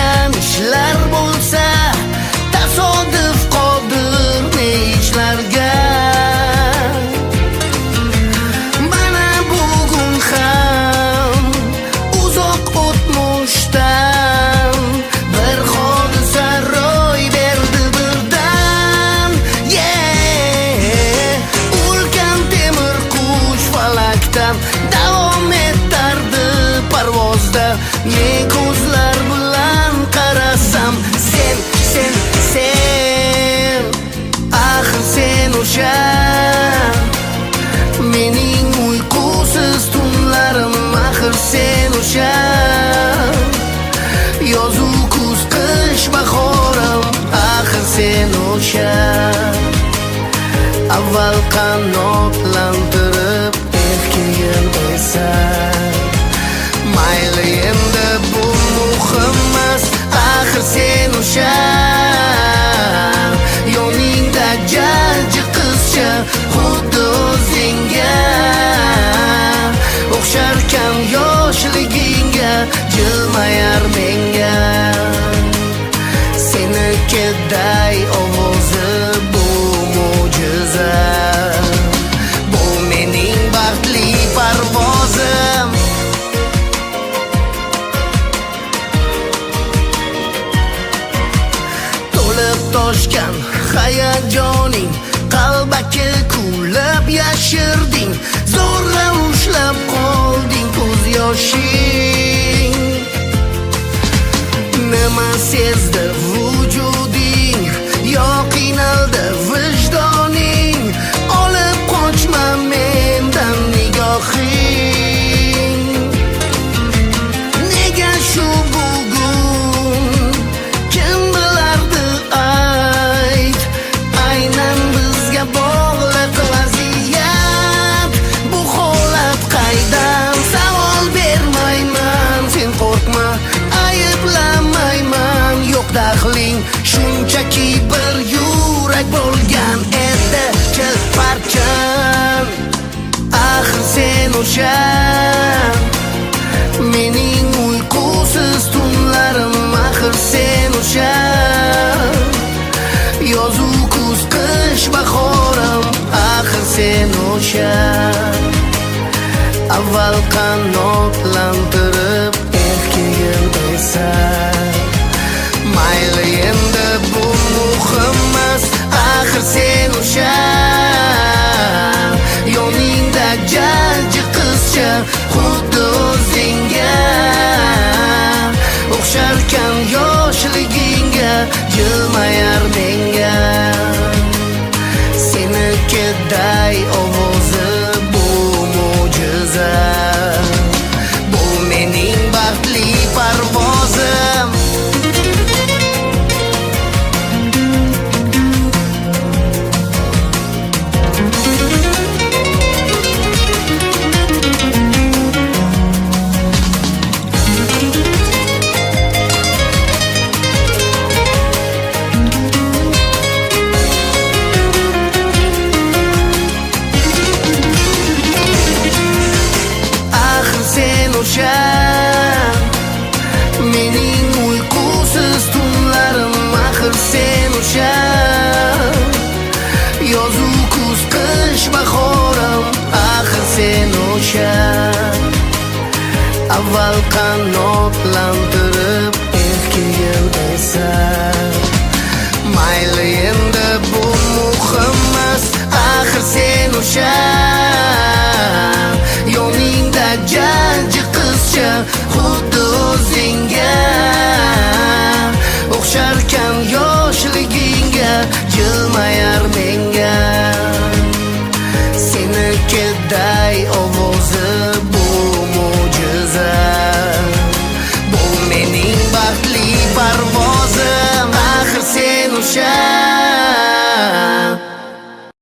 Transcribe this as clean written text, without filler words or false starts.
qilgan ishlar bo'lsa, tasodif qodir ne ishlarga. Mana bugun ham uzoq o'tmishdan bir hodisa ro'y berdi birdan. Ulkan temir qush falakdan davom etardi parvozda. Men ko'zlar bilan qarasam, sen axir sen o'sha mening uyqusiz tunlarim, axir sen o'sha yozu kuz qish bahorim, axir sen o'sha avval qanotlantirib erkin esan. Mayli endi bu muhim emas, axir sen o'sha yoningda jajji qizcha, xuddi o'zingga o'xsharkan yoshligingga, jilmayar menga senikiday ovozi bu mo'jiza, bu mening baxtli parvozim. Toshgan hayajoning qalbaki kulib yashirding, zo'rg'a ushlab qolding ko'z yoshing. Nima sezdi vujuding, yo qiynaldi vijdoning, olib qochma mendan nigohing. Nega shu bugun kim bilardi ayt, aynan bizga bog'liq vaziyat. Bu holat qaydan, savol bermayman, sen qo'rqma, ayblamayman, yo'q daxling. Shunchaki bir yurak bo'lgan edi chilparchan, axir sen o'sha mening uyqusiz tunlarim, axir sen o'sha yozu kuz qish bahorim, axir sen o'sha avval qanotlantirib erkin esan. Mayli endi bu muhim emas, axir sen o'sha yoningda jajji qizcha, xuddi o'zingga o'xsharkan yoshligingga, jilmayar menga senikiday ovozi bu mo'jiza, bu mening baxtli parvozim. O'sha mening uyqusiz tunlarim, axir sen o'sha yozu kuz qish bahorim, axir sen o'sha avval qanotlantirib erkin esan. Mayli endi bu muhim emas, axir sen o'sha yoningda jajji qizcha, xuddi o'zingga o'xsharkan